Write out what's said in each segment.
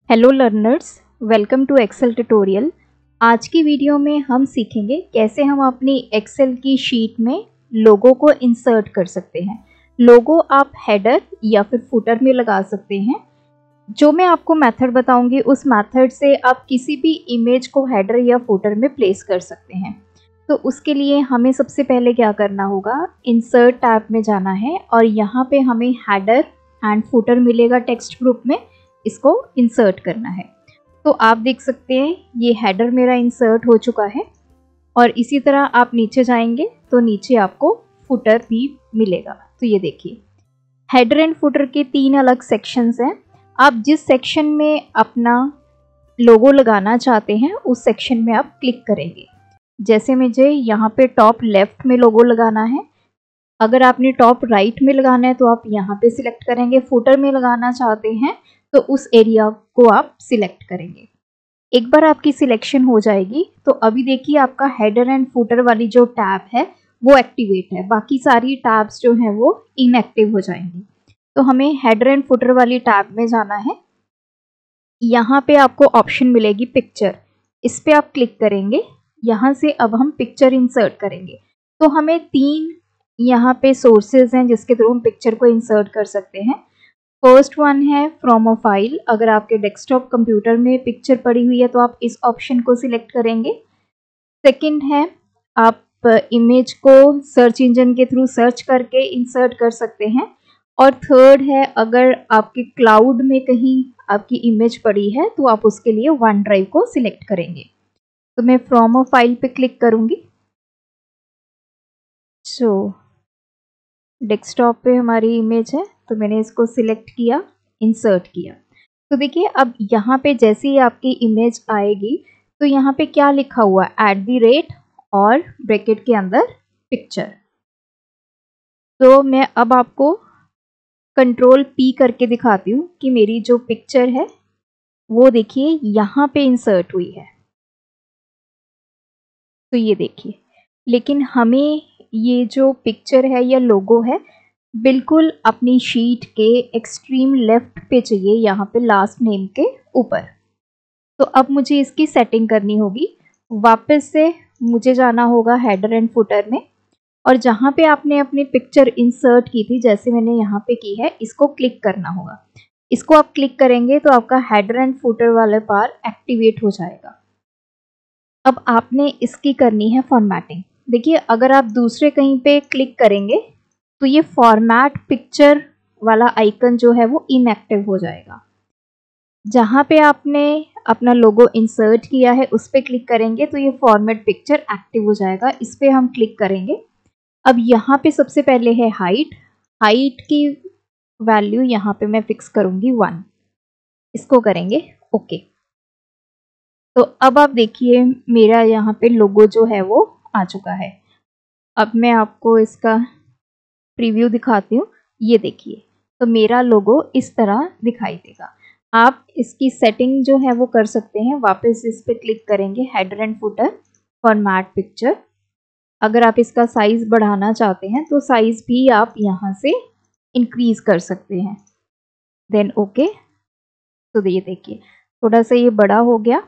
Hello learners, welcome to Excel tutorial. आज की video में हम सीखेंगे कैसे हम अपनी एक्सेल की शीट में लोगो को इंसर्ट कर सकते हैं। लोगो आप हेडर या फिर फुटर में लगा सकते हैं। जो मैं आपको मेथड बताऊंगी उस मेथड से आप किसी भी इमेज को हेडर या फुटर में प्लेस कर सकते हैं। तो उसके लिए हमें सबसे पहले क्या करना होगा, इंसर्ट टैब में जाना है और यहाँ पे हमें हेडर एंड फुटर मिलेगा टेक्स्ट ग्रुप में, इसको इंसर्ट करना है। तो आप देख सकते हैं ये हेडर मेरा इंसर्ट हो चुका है और इसी तरह आप नीचे जाएंगे तो नीचे आपको फुटर भी मिलेगा। तो ये देखिए, हेडर एंड फुटर के 3 अलग सेक्शंस हैं। आप जिस सेक्शन में अपना लोगो लगाना चाहते हैं उस सेक्शन में आप क्लिक करेंगे। जैसे मुझे यहाँ पे टॉप लेफ्ट में लोगो लगाना है, अगर आपने टॉप राइट में लगाना है तो आप यहाँ पे सिलेक्ट करेंगे। फुटर में लगाना चाहते हैं तो उस एरिया को आप सिलेक्ट करेंगे। एक बार आपकी सिलेक्शन हो जाएगी तो अभी देखिए आपका हेडर एंड फुटर वाली जो टैब है वो एक्टिवेट है, बाकी सारी टैब्स जो हैं वो इनएक्टिव हो जाएंगी। तो हमें हेडर एंड फुटर वाली टैब में जाना है। यहाँ पे आपको ऑप्शन मिलेगी पिक्चर, इस पे आप क्लिक करेंगे। यहाँ से अब हम पिक्चर इंसर्ट करेंगे। तो हमें 3 यहाँ पे सोर्सेज हैं जिसके थ्रू हम पिक्चर को इंसर्ट कर सकते हैं। फर्स्ट वन है फ्रॉम अ फाइल। अगर आपके डेस्कटॉप कंप्यूटर में पिक्चर पड़ी हुई है तो आप इस ऑप्शन को सिलेक्ट करेंगे। सेकंड है आप इमेज को सर्च इंजन के थ्रू सर्च करके इंसर्ट कर सकते हैं। और थर्ड है अगर आपके क्लाउड में कहीं आपकी इमेज पड़ी है तो आप उसके लिए वन ड्राइव को सिलेक्ट करेंगे। तो मैं फ्रॉम अ फाइल पे क्लिक करूंगी। सो डेस्कटॉप पे हमारी इमेज है तो मैंने इसको सिलेक्ट किया, इंसर्ट किया। तो देखिए अब यहाँ पे जैसे ही आपकी इमेज आएगी तो यहाँ पे क्या लिखा हुआ है, @ और ब्रैकेट के अंदर पिक्चर। तो मैं अब आपको कंट्रोल P करके दिखाती हूँ कि मेरी जो पिक्चर है वो देखिए यहाँ पे इंसर्ट हुई है। तो ये देखिए, लेकिन हमें ये जो पिक्चर है या लोगो है बिल्कुल अपनी शीट के एक्सट्रीम लेफ्ट पे चाहिए, यहाँ पे लास्ट नेम के ऊपर। तो अब मुझे इसकी सेटिंग करनी होगी। वापस से मुझे जाना होगा हेडर एंड फुटर में और जहाँ पे आपने अपनी पिक्चर इंसर्ट की थी, जैसे मैंने यहाँ पे की है, इसको क्लिक करना होगा। इसको आप क्लिक करेंगे तो आपका हेडर एंड फुटर वाला पार एक्टिवेट हो जाएगा। अब आपने इसकी करनी है फॉर्मेटिंग। देखिए अगर आप दूसरे कहीं पे क्लिक करेंगे तो ये फॉर्मेट पिक्चर वाला आइकन जो है वो इनएक्टिव हो जाएगा। जहाँ पे आपने अपना लोगो इंसर्ट किया है उस पर क्लिक करेंगे तो ये फॉर्मेट पिक्चर एक्टिव हो जाएगा। इस पर हम क्लिक करेंगे। अब यहाँ पे सबसे पहले है हाइट की वैल्यू यहाँ पे मैं फिक्स करूँगी 1। इसको करेंगे ओके। तो अब आप देखिए मेरा यहाँ पे लोगो जो है वो आ चुका है। अब मैं आपको इसका प्रीव्यू दिखाती हूँ। ये देखिए, तो मेरा लोगो इस तरह दिखाई देगा। आप इसकी सेटिंग जो है वो कर सकते हैं। वापस इस पे क्लिक करेंगे, header and footer, format picture. अगर आप इसका साइज बढ़ाना चाहते हैं तो साइज भी आप यहाँ से इंक्रीज कर सकते हैं। Then okay. तो ये देखिए थोड़ा सा ये बड़ा हो गया।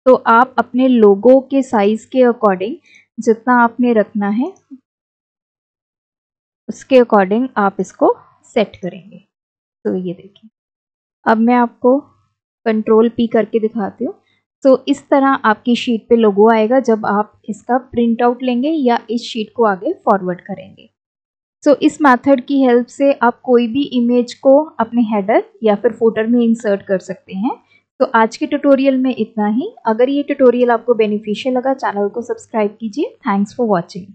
तो आप अपने लोगो के साइज के अकॉर्डिंग जितना आपने रखना है उसके अकॉर्डिंग आप इसको सेट करेंगे। तो ये देखिए, अब मैं आपको कंट्रोल P करके दिखाती हूँ। तो इस तरह आपकी शीट पे लोगो आएगा जब आप इसका प्रिंट आउट लेंगे या इस शीट को आगे फॉरवर्ड करेंगे। तो इस मेथड की हेल्प से आप कोई भी इमेज को अपने हेडर या फिर फुटर में इंसर्ट कर सकते हैं। तो आज के ट्यूटोरियल में इतना ही। अगर ये ट्यूटोरियल आपको बेनिफिशियल लगा, चैनल को सब्सक्राइब कीजिए। Thanks for watching.